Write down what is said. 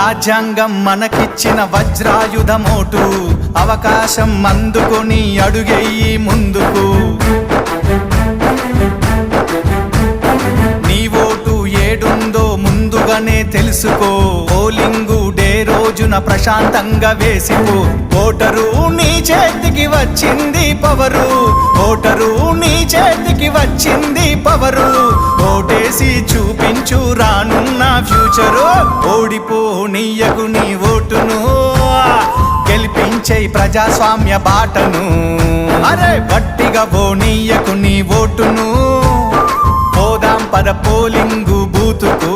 రాజ్యాంగం మనకిచ్చిన వజ్రాయుధమోటు అవకాశం అందుకొని అడుగెయ్యి ముందుకు నీ ఓటు ఏడుందో ముందుగానే తెలుసుకో పోలింగు డే రోజున ప్రశాంతంగా వేసిపో ఓటరు నీ చేతికి వచ్చింది పవరు ఓటరు నీ చేతికి వచ్చింది పవరు ఓటేసి చూపించు రానున్న ఫ్యూచరు ఓడిపోనీయకు నీ ఓటును గెలిపించే ప్రజాస్వామ్య బాటను అరే గట్టిగా పోనీయకు నీ ఓటును పోదాం పద పోలింగు బూతుకు